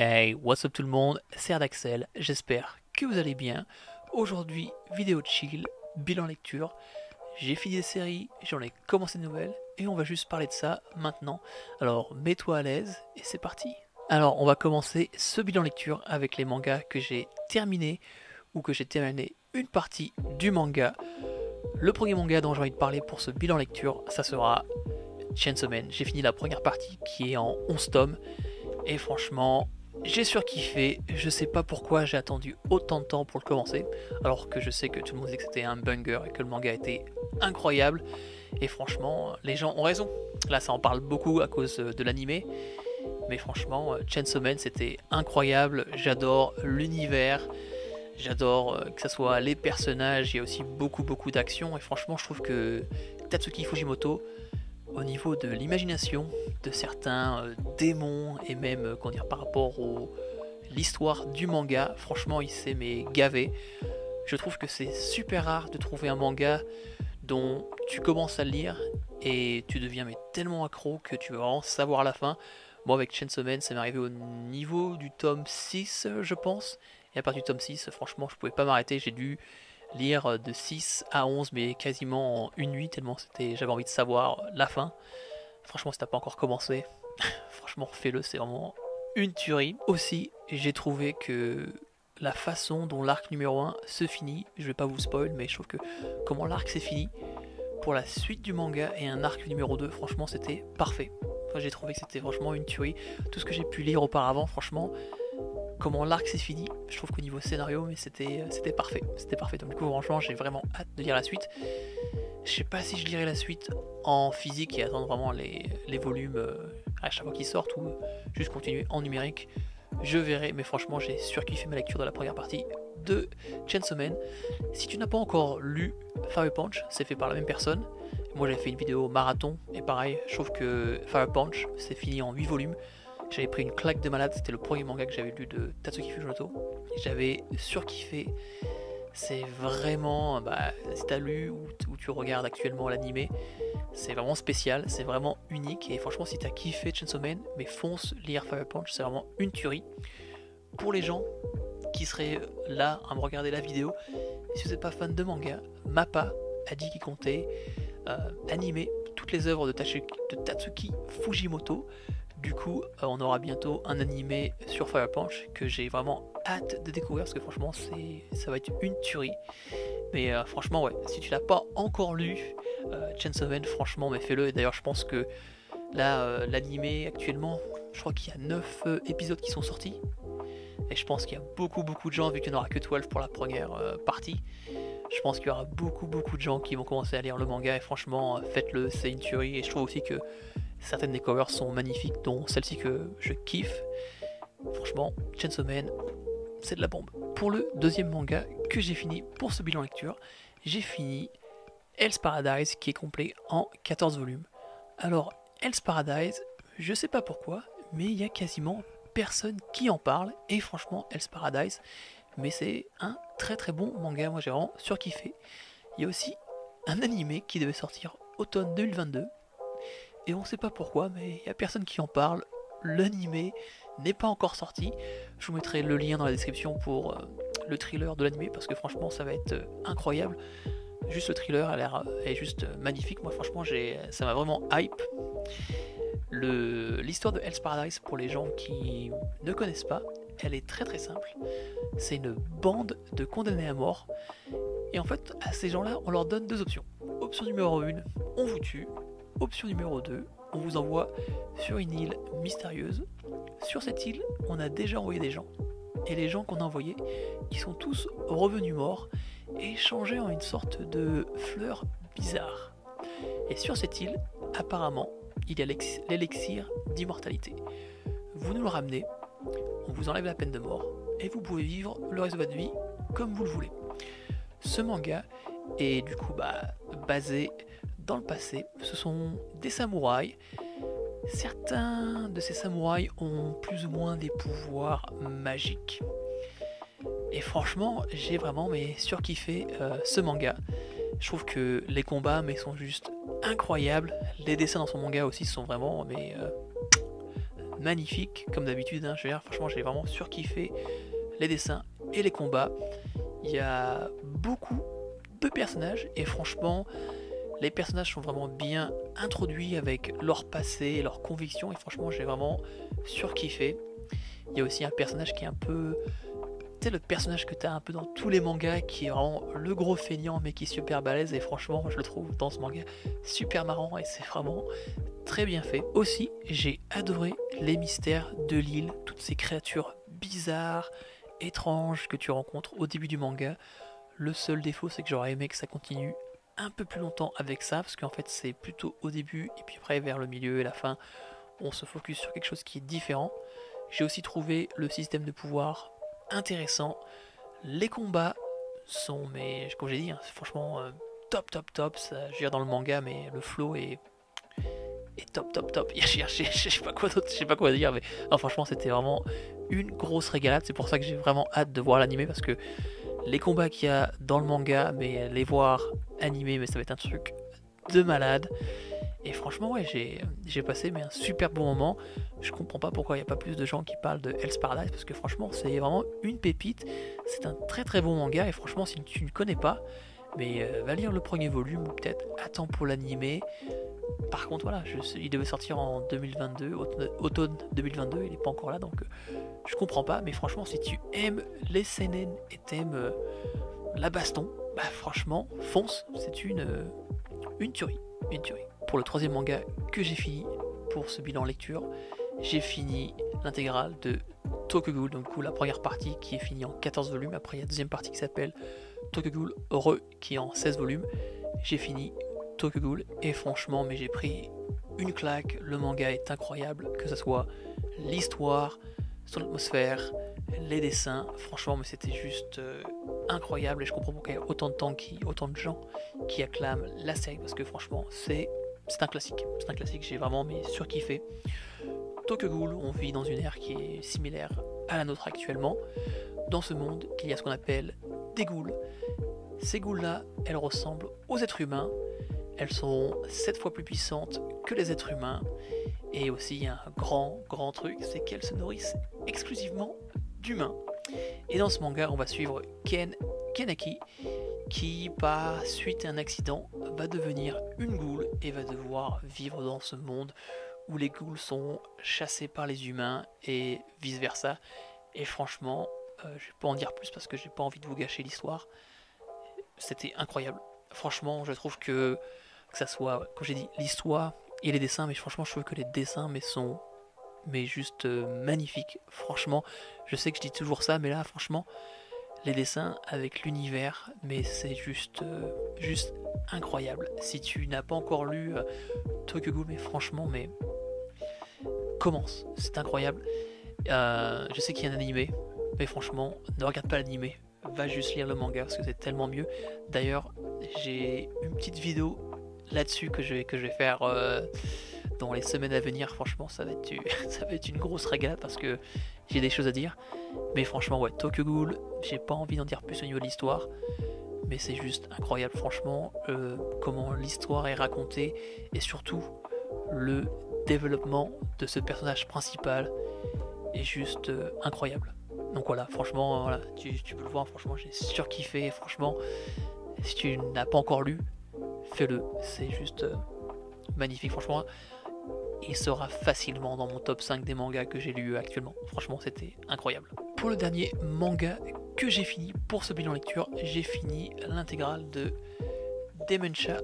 Hey, what's up tout le monde, c'est Ardaxel, j'espère que vous allez bien. Aujourd'hui, vidéo chill, bilan lecture. J'ai fini des séries, j'en ai commencé de nouvelles, et on va juste parler de ça maintenant. Alors, mets-toi à l'aise, et c'est parti. Alors, on va commencer ce bilan lecture avec les mangas que j'ai terminés, ou que j'ai terminé une partie du manga. Le premier manga dont j'ai envie de parler pour ce bilan lecture, ça sera Chainsaw Man. J'ai fini la première partie qui est en 11 tomes, et franchement, j'ai surkiffé. Je sais pas pourquoi j'ai attendu autant de temps pour le commencer, alors que je sais que tout le monde disait que c'était un banger et que le manga était incroyable. Et franchement, les gens ont raison. Là, ça en parle beaucoup à cause de l'animé, mais franchement, Chainsaw Man c'était incroyable. J'adore l'univers, j'adore que ce soit les personnages. Il y a aussi beaucoup d'action, et franchement, je trouve que Tatsuki Fujimoto, au niveau de l'imagination de certains démons et même par rapport à l'histoire du manga, franchement il s'est mais gavé. Je trouve que c'est super rare de trouver un manga dont tu commences à le lire et tu deviens mais tellement accro que tu veux vraiment savoir la fin. Moi avec Chainsaw Man ça m'est arrivé au niveau du tome 6 je pense, et à partir du tome 6 franchement je pouvais pas m'arrêter, j'ai dû lire de 6 à 11 mais quasiment en une nuit tellement j'avais envie de savoir la fin. Franchement si t'as pas encore commencé, franchement fais-le, c'est vraiment une tuerie. Aussi j'ai trouvé que la façon dont l'arc numéro 1 se finit, je vais pas vous spoil mais je trouve que comment l'arc s'est fini pour la suite du manga et un arc numéro 2, franchement c'était parfait. Enfin, j'ai trouvé que c'était franchement une tuerie. Tout ce que j'ai pu lire auparavant, franchement, comment l'arc s'est fini, je trouve qu'au niveau scénario, mais c'était parfait. C'était parfait. Donc du coup, franchement, j'ai vraiment hâte de lire la suite. Je sais pas si je lirai la suite en physique et attendre vraiment les volumes à chaque fois qu'ils sortent ou juste continuer en numérique. Je verrai, mais franchement, j'ai surkiffé ma lecture de la première partie de Chainsaw Man. Si tu n'as pas encore lu Fire Punch, c'est fait par la même personne. Moi, j'avais fait une vidéo marathon et pareil, je trouve que Fire Punch, c'est fini en 8 volumes. J'avais pris une claque de malade, c'était le premier manga que j'avais lu de Tatsuki Fujimoto. J'avais surkiffé. C'est vraiment, si t'as lu ou tu regardes actuellement l'animé, c'est vraiment spécial, c'est vraiment unique. Et franchement, si t'as kiffé Chainsaw Man, mais fonce lire Fire Punch, c'est vraiment une tuerie. Pour les gens qui seraient là à me regarder la vidéo, si vous n'êtes pas fan de manga, Mappa a dit qu'il comptait animer toutes les œuvres de Tatsuki Fujimoto. Du coup, on aura bientôt un animé sur Fire Punch que j'ai vraiment hâte de découvrir parce que franchement, ça va être une tuerie. Mais franchement, ouais, si tu l'as pas encore lu, Chainsaw Man, franchement, mais fais-le. Et d'ailleurs, je pense que là, l'animé actuellement, je crois qu'il y a 9 épisodes qui sont sortis. Et je pense qu'il y a beaucoup de gens, vu qu'il n'y en aura que 12 pour la première partie. Je pense qu'il y aura beaucoup de gens qui vont commencer à lire le manga. Et franchement, faites-le, c'est une tuerie. Et je trouve aussi que certaines des covers sont magnifiques, dont celle-ci que je kiffe. Franchement, Chainsaw Man, c'est de la bombe. Pour le deuxième manga que j'ai fini pour ce bilan lecture, j'ai fini Hell's Paradise qui est complet en 14 volumes. Alors, Hell's Paradise, je sais pas pourquoi, mais il y a quasiment personne qui en parle. Et franchement, Hell's Paradise, mais c'est un très bon manga. Moi j'ai vraiment surkiffé. Il y a aussi un animé qui devait sortir automne 2022. Et on sait pas pourquoi, mais il n'y a personne qui en parle. L'animé n'est pas encore sorti. Je vous mettrai le lien dans la description pour le thriller de l'animé parce que franchement ça va être incroyable. Juste le thriller est juste magnifique. Moi franchement ça m'a vraiment hype. L'histoire de Hell's Paradise, pour les gens qui ne connaissent pas, elle est très simple. C'est une bande de condamnés à mort. Et en fait à ces gens-là on leur donne deux options. Option numéro 1, on vous tue. Option numéro 2, on vous envoie sur une île mystérieuse. Sur cette île, on a déjà envoyé des gens. Et les gens qu'on a envoyés, ils sont tous revenus morts et changés en une sorte de fleur bizarre. Et sur cette île, apparemment, il y a l'élixir d'immortalité. Vous nous le ramenez, on vous enlève la peine de mort, et vous pouvez vivre le reste de votre vie comme vous le voulez. Ce manga est du coup basé dans le passé. Ce sont des samouraïs. Certains de ces samouraïs ont plus ou moins des pouvoirs magiques. Et franchement, j'ai vraiment surkiffé ce manga. Je trouve que les combats sont juste incroyables. Les dessins dans son manga aussi sont vraiment magnifique comme d'habitude, hein. Je veux dire, franchement j'ai vraiment surkiffé les dessins et les combats. Il y a beaucoup de personnages et franchement les personnages sont vraiment bien introduits avec leur passé, leurs convictions et franchement j'ai vraiment surkiffé. Il y a aussi un personnage qui est un peu... Tu sais, le personnage que tu as un peu dans tous les mangas qui est vraiment le gros feignant mais qui est super balèze et franchement je le trouve dans ce manga super marrant et c'est vraiment très bien fait. Aussi j'ai adoré les mystères de l'île, toutes ces créatures bizarres, étranges que tu rencontres au début du manga. Le seul défaut c'est que j'aurais aimé que ça continue un peu plus longtemps avec ça parce qu'en fait c'est plutôt au début et puis après vers le milieu et la fin on se focus sur quelque chose qui est différent. J'ai aussi trouvé le système de pouvoir intéressant. Les combats sont, mais comme j'ai dit, hein, c'est franchement top. Ça, je veux dire dans le manga, mais le flow est top. Je sais pas quoi d'autre, je sais pas quoi dire, mais non, franchement, c'était vraiment une grosse régalade. C'est pour ça que j'ai vraiment hâte de voir l'animé parce que les combats qu'il y a dans le manga, mais les voir animés, mais ça va être un truc de malade. Et franchement, ouais, j'ai passé un super bon moment. Je comprends pas pourquoi il n'y a pas plus de gens qui parlent de Hell's Paradise parce que franchement, c'est vraiment une pépite. C'est un très bon manga et franchement, si tu ne connais pas, mais va lire le premier volume ou peut-être attends pour l'animé. Par contre, voilà, il devait sortir en 2022, automne 2022, il n'est pas encore là donc je comprends pas. Mais franchement, si tu aimes les seinen et t'aimes la baston, bah franchement, fonce, c'est une tuerie. Une tuerie. Pour le troisième manga que j'ai fini pour ce bilan lecture, j'ai fini l'intégrale de Tokyo Ghoul, donc la première partie qui est finie en 14 volumes, après il y a la deuxième partie qui s'appelle Tokyo Ghoul Re qui est en 16 volumes. J'ai fini Tokyo Ghoul et franchement mais j'ai pris une claque, le manga est incroyable, que ce soit l'histoire, son atmosphère, les dessins, franchement mais c'était juste incroyable et je comprends pourquoi il y a autant de gens qui acclament la série parce que franchement c'est un classique, j'ai vraiment surkiffé. Tokyo Ghoul, on vit dans une ère qui est similaire à la nôtre actuellement. Dans ce monde, il y a ce qu'on appelle des ghouls. Ces ghouls-là, elles ressemblent aux êtres humains. Elles sont 7 fois plus puissantes que les êtres humains. Et aussi, il y a un grand truc, c'est qu'elles se nourrissent exclusivement d'humains. Et dans ce manga, on va suivre Kaneki, qui, par suite à un accident, va devenir une ghoul et va devoir vivre dans ce monde où les ghouls sont chassés par les humains et vice versa. Et franchement, je vais pas en dire plus parce que j'ai pas envie de vous gâcher l'histoire. C'était incroyable. Franchement, je trouve que ça soit, comme j'ai dit, l'histoire et les dessins, mais franchement, je trouve que les dessins sont juste magnifiques. Franchement, je sais que je dis toujours ça, mais là, franchement, les dessins avec l'univers, mais c'est juste incroyable. Si tu n'as pas encore lu Tokyo Ghoul, mais franchement, commence, c'est incroyable. Je sais qu'il y a un animé, mais franchement, ne regarde pas l'animé, va juste lire le manga parce que c'est tellement mieux. D'ailleurs, j'ai une petite vidéo là-dessus que je vais faire dans les semaines à venir. Franchement, ça va être une grosse régalade parce que j'ai des choses à dire. Mais franchement, ouais, Tokyo Ghoul, j'ai pas envie d'en dire plus au niveau de l'histoire, mais c'est juste incroyable, franchement, comment l'histoire est racontée et surtout le développement de ce personnage principal est juste incroyable. Donc voilà, franchement, voilà, tu peux le voir, franchement, j'ai surkiffé, franchement, si tu n'as pas encore lu, fais-le, c'est juste magnifique, franchement. Il sera facilement dans mon top 5 des mangas que j'ai lu actuellement. Franchement, c'était incroyable. Pour le dernier manga que j'ai fini pour ce bilan lecture, j'ai fini l'intégrale de Dementia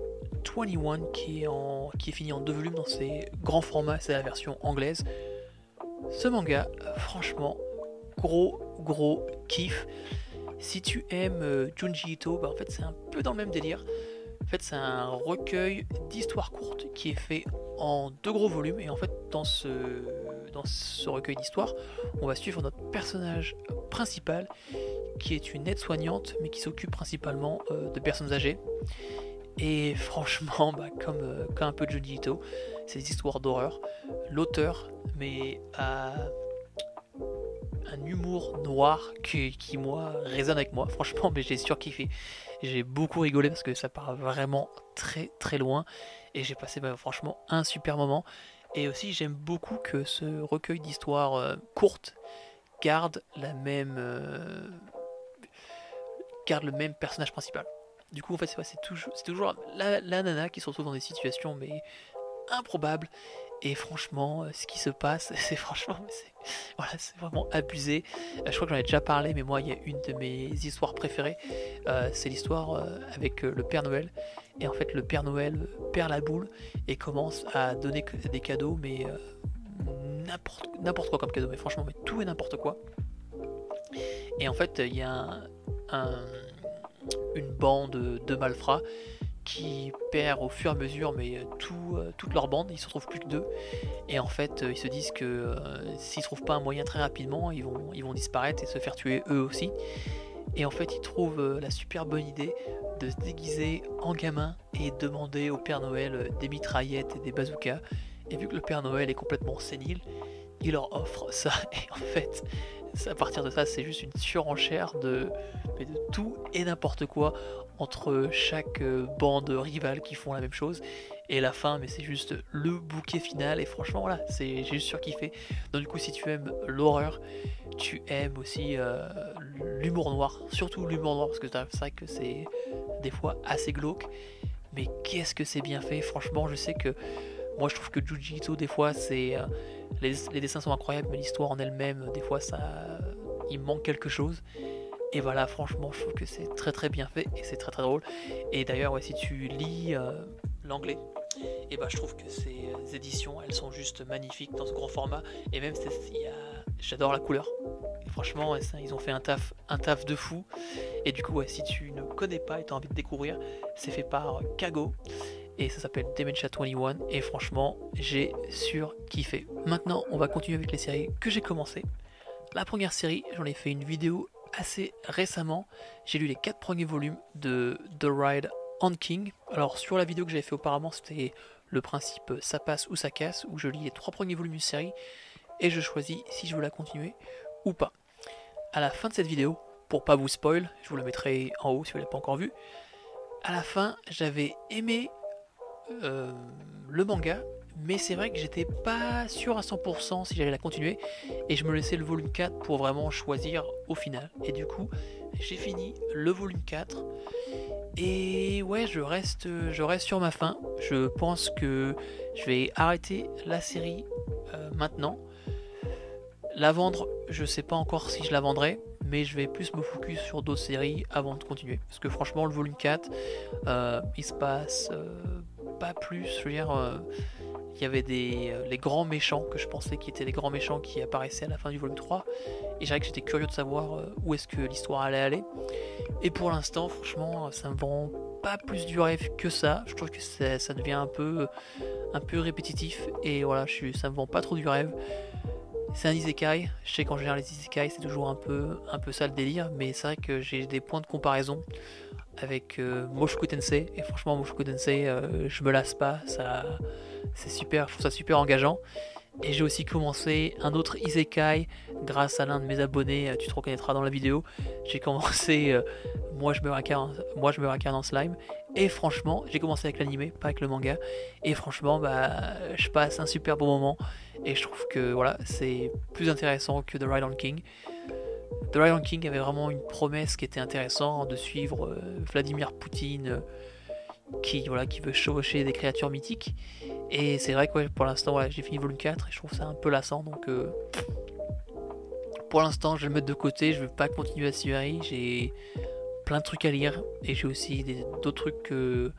21 qui est fini en 2 volumes dans ses grands formats, c'est la version anglaise. Ce manga, franchement, gros kiff. Si tu aimes Junji Ito, bah en fait c'est un peu dans le même délire. En fait, c'est un recueil d'histoires courtes qui est fait en 2 gros volumes. Et en fait, dans ce recueil d'histoires, on va suivre notre personnage principal, qui est une aide-soignante, mais qui s'occupe principalement de personnes âgées. Et franchement, comme un peu de Junji Ito, c'est des histoires d'horreur. L'auteur, a un humour noir qui moi résonne avec moi, franchement, mais j'ai surkiffé. J'ai beaucoup rigolé parce que ça part vraiment très loin et j'ai passé franchement un super moment. Et aussi j'aime beaucoup que ce recueil d'histoires courtes garde garde le même personnage principal. Du coup en fait c'est toujours la nana qui se retrouve dans des situations mais improbables. Et franchement, ce qui se passe, c'est franchement, voilà, c'est vraiment abusé. Je crois que j'en ai déjà parlé, mais moi, il y a une de mes histoires préférées. C'est l'histoire avec le Père Noël. Et en fait, le Père Noël perd la boule et commence à donner des cadeaux, mais n'importe quoi comme cadeau. Mais franchement, mais tout et n'importe quoi. Et en fait, il y a une bande de malfrats qui perd au fur et à mesure mais toute leur bande, il se retrouve plus que deux. Et en fait ils se disent que s'ils trouvent pas un moyen très rapidement, ils vont disparaître et se faire tuer eux aussi. Et en fait ils trouvent la super bonne idée de se déguiser en gamin et demander au Père Noël des mitraillettes et des bazookas. Et vu que le Père Noël est complètement sénile, il leur offre ça. Et en fait à partir de ça c'est juste une surenchère de tout et n'importe quoi entre chaque bande rivale qui font la même chose. Et la fin, mais c'est juste le bouquet final. Et franchement, voilà, j'ai juste surkiffé. Donc du coup, si tu aimes l'horreur, tu aimes aussi l'humour noir. Surtout l'humour noir, parce que c'est vrai que c'est des fois assez glauque. Mais qu'est-ce que c'est bien fait. Franchement, je sais que moi, je trouve que Junji Ito, des fois, les dessins sont incroyables, mais l'histoire en elle-même, des fois, il manque quelque chose. Et voilà, franchement, je trouve que c'est très très bien fait et c'est très très drôle. Et d'ailleurs, ouais, si tu lis l'anglais, et bah, je trouve que ces éditions, elles sont juste magnifiques dans ce grand format. Et même, j'adore la couleur. Et franchement, ils ont fait un taf de fou. Et du coup, ouais, si tu ne connais pas et tu as envie de découvrir, c'est fait par Kago. Et ça s'appelle Dementia 21. Et franchement, j'ai surkiffé. Maintenant, on va continuer avec les séries que j'ai commencé. La première série, j'en ai fait une vidéo assez récemment. J'ai lu les 4 premiers volumes de The Ride on King. Alors sur la vidéo que j'avais fait auparavant, c'était le principe ça passe ou ça casse, où je lis les 3 premiers volumes d'une série et je choisis si je veux la continuer ou pas. À la fin de cette vidéo, pour pas vous spoil, je vous la mettrai en haut si vous ne l'avez pas encore vu, à la fin j'avais aimé le manga, mais c'est vrai que j'étais pas sûr à 100% si j'allais la continuer et je me laissais le volume 4 pour vraiment choisir au final. Et du coup, j'ai fini le volume 4 et ouais, je reste sur ma faim. Je pense que je vais arrêter la série maintenant. La vendre, je sais pas encore si je la vendrai, mais je vais plus me focus sur d'autres séries avant de continuer. Parce que franchement, le volume 4, il se passe pas plus. Je veux dire, il y avait les grands méchants que je pensais qui étaient les grands méchants qui apparaissaient à la fin du volume 3. Et j'avais que j'étais curieux de savoir où est-ce que l'histoire allait aller. Et pour l'instant, franchement, ça me vend pas plus du rêve que ça. Je trouve que ça devient un peu répétitif. Et voilà, ça me vend pas trop du rêve. C'est un isekai, je sais qu'en général les isekai c'est toujours un peu ça le délire, mais c'est vrai que j'ai des points de comparaison avec Mushoku Tensei, et franchement Mushoku Tensei je me lasse pas, c'est super, je trouve ça super engageant. Et j'ai aussi commencé un autre isekai grâce à l'un de mes abonnés, tu te reconnaîtras dans la vidéo. J'ai commencé moi je me réincarne en slime. Et franchement, j'ai commencé avec l'anime, pas avec le manga. Et franchement, je passe un super bon moment. Et je trouve que voilà, c'est plus intéressant que The Ride on King. The Ride on King avait vraiment une promesse qui était intéressante de suivre Vladimir Poutine qui veut chevaucher des créatures mythiques. Et c'est vrai que ouais, pour l'instant, voilà, j'ai fini volume 4 et je trouve ça un peu lassant. Donc pour l'instant, je vais le mettre de côté. Je ne vais pas continuer la série. J'ai plein de trucs à lire et j'ai aussi d'autres trucs que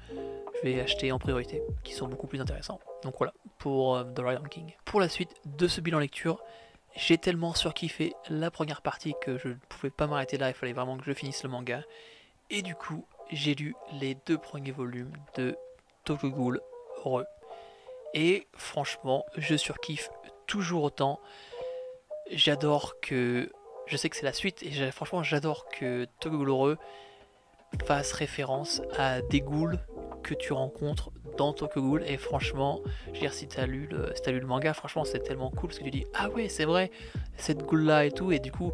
je vais acheter en priorité qui sont beaucoup plus intéressants. Donc voilà pour The Ride on King. Pour la suite de ce bilan lecture, j'ai tellement surkiffé la première partie que je ne pouvais pas m'arrêter là, il fallait vraiment que je finisse le manga. Et du coup, j'ai lu les 2 premiers volumes de Tokyo Ghoul Heureux. Et franchement, je surkiffe toujours autant. J'adore que... Je sais que c'est la suite, et franchement j'adore que Tokyo Ghoul Heureux fasse référence à des ghouls que tu rencontres dans Tokyo Ghoul. Et franchement, je veux dire, si t'as lu le manga, franchement c'est tellement cool parce que tu dis ah ouais c'est vrai, cette ghoul là et tout. Et du coup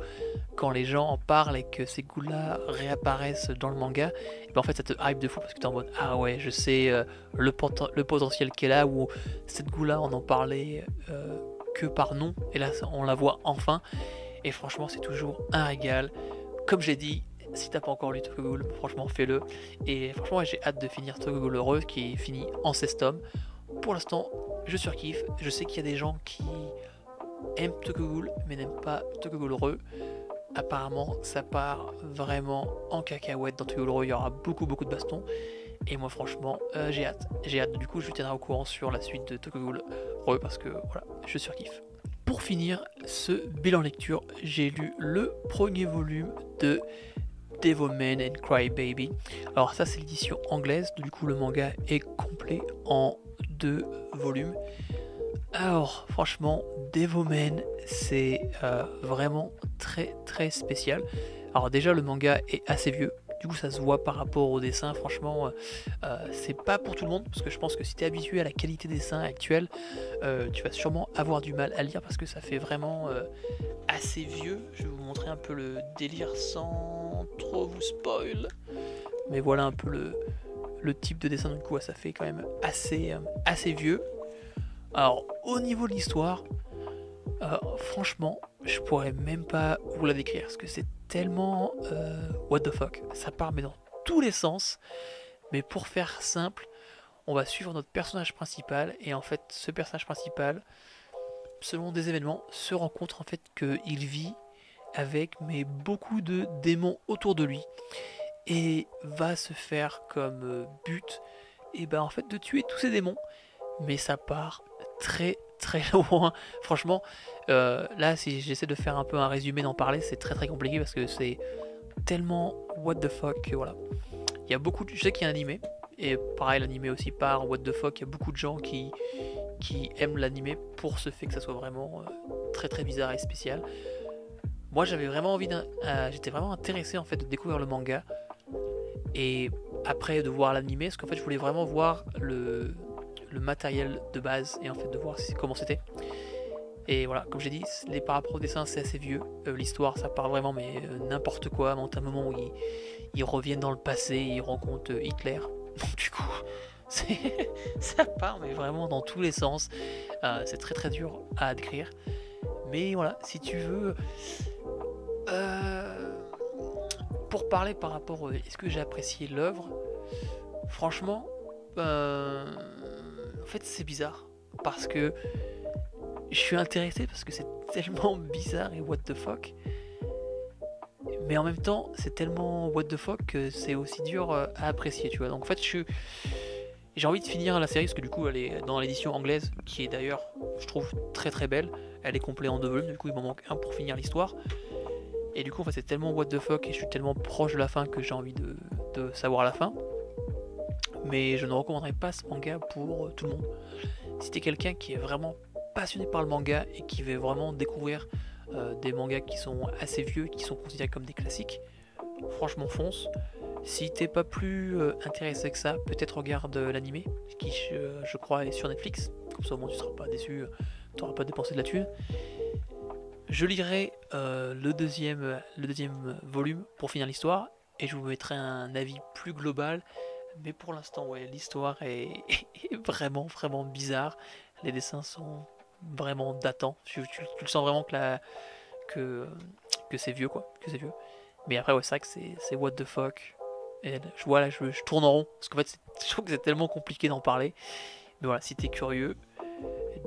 quand les gens en parlent et que ces goûts-là réapparaissent dans le manga, et ben en fait ça te hype de fou parce que t'es en mode ah ouais, je sais le potentiel qu'elle a, ou cette goût-là on en parlait que par nom, et là on la voit enfin, et franchement c'est toujours un régal. Comme j'ai dit, si t'as pas encore lu Tokyo Ghoul, franchement fais-le, et franchement ouais, j'ai hâte de finir Tokyo Ghoul Heureux qui est fini en 16 tomes. Pour l'instant je surkiffe, je sais qu'il y a des gens qui aiment Tokyo Ghoul mais n'aiment pas Tokyo Ghoul Heureux. Apparemment ça part vraiment en cacahuète dans Tokyo Ghoul Heureux, il y aura beaucoup de bastons, et moi franchement j'ai hâte, du coup je vous tiendrai au courant sur la suite de Tokyo Ghoul Heureux parce que voilà, je surkiffe. Pour finir ce bilan lecture, j'ai lu le premier volume de Devilman and Crybaby. Alors ça c'est l'édition anglaise, du coup le manga est complet en 2 volumes. Alors franchement Devilman c'est vraiment très spécial. Alors déjà le manga est assez vieux, du coup ça se voit par rapport au dessin, franchement c'est pas pour tout le monde, parce que je pense que si tu es habitué à la qualité des dessins actuelle, tu vas sûrement avoir du mal à lire parce que ça fait vraiment assez vieux. Je vais vous montrer un peu le délire sans trop vous spoil, mais voilà un peu le type de dessin, du coup ça fait quand même assez vieux. Alors au niveau de l'histoire, franchement je pourrais même pas vous la décrire parce que c'est tellement what the fuck, ça part mais dans tous les sens. Mais pour faire simple, on va suivre notre personnage principal, et en fait ce personnage principal, selon des événements, se rend compte en fait qu'il vit avec beaucoup de démons autour de lui, et va se faire comme but et ben en fait de tuer tous ces démons. Mais ça part très loin, franchement. Là si j'essaie de faire un peu un résumé, d'en parler, c'est très compliqué parce que c'est tellement what the fuck que voilà. Il y a beaucoup je sais qu'il y a un animé, et pareil l'animé aussi part what the fuck. Il y a beaucoup de gens qui aiment l'animé pour ce fait que ça soit vraiment très bizarre et spécial. Moi j'avais vraiment envie j'étais vraiment intéressé en fait de découvrir le manga et après de voir l'animé, parce qu'en fait je voulais vraiment voir le matériel de base et en fait de voir comment c'était. Et voilà, comme j'ai dit, par rapport au dessin c'est assez vieux, l'histoire ça part vraiment mais n'importe quoi. À un moment où ils reviennent dans le passé et ils rencontrent Hitler, donc du coup ça part mais vraiment dans tous les sens. C'est très dur à décrire, mais voilà, si tu veux pour parler par rapport à est-ce que j'ai apprécié l'œuvre, franchement en fait c'est bizarre parce que je suis intéressé parce que c'est tellement bizarre et what the fuck, mais en même temps c'est tellement what the fuck que c'est aussi dur à apprécier, tu vois. Donc en fait j'ai envie de finir la série parce que du coup elle est dans l'édition anglaise qui est d'ailleurs je trouve très belle. Elle est complète en 2 volumes, du coup il m'en manque un pour finir l'histoire, et du coup en fait c'est tellement what the fuck et je suis tellement proche de la fin que j'ai envie de savoir la fin. Mais je ne recommanderais pas ce manga pour tout le monde. Si t'es quelqu'un qui est vraiment passionné par le manga et qui veut vraiment découvrir des mangas qui sont assez vieux, qui sont considérés comme des classiques, franchement fonce. Si t'es pas plus intéressé que ça, peut-être regarde l'animé, qui je crois est sur Netflix, comme ça au moins tu seras pas déçu, tu n'auras pas dépensé de la thune. Je lirai le deuxième volume pour finir l'histoire, et je vous mettrai un avis plus global. Mais pour l'instant, ouais, l'histoire est vraiment bizarre. Les dessins sont vraiment datants. Tu le sens vraiment que c'est vieux, quoi. Que c'est vieux. Mais après, ouais, c'est vrai que c'est what the fuck. Et voilà, je tourne en rond. Parce qu'en fait, je trouve que c'est tellement compliqué d'en parler. Mais voilà, si t'es curieux,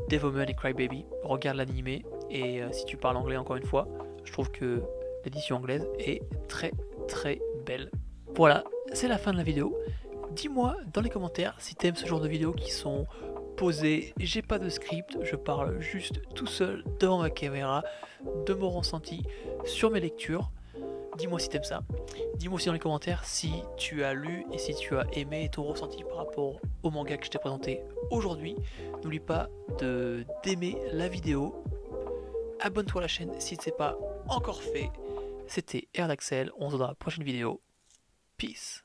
Devilman et Crybaby, regarde l'animé. Et si tu parles anglais, encore une fois, je trouve que l'édition anglaise est très belle. Voilà, c'est la fin de la vidéo. Dis-moi dans les commentaires si t'aimes ce genre de vidéos qui sont posées, j'ai pas de script, je parle juste tout seul devant ma caméra, de mon ressenti sur mes lectures. Dis-moi si t'aimes ça. Dis-moi aussi dans les commentaires si tu as lu et si tu as aimé ton ressenti par rapport au manga que je t'ai présenté aujourd'hui. N'oublie pas d'aimer la vidéo. Abonne-toi à la chaîne si ce n'est pas encore fait. C'était Erdaxel, on se voit dans la prochaine vidéo. Peace.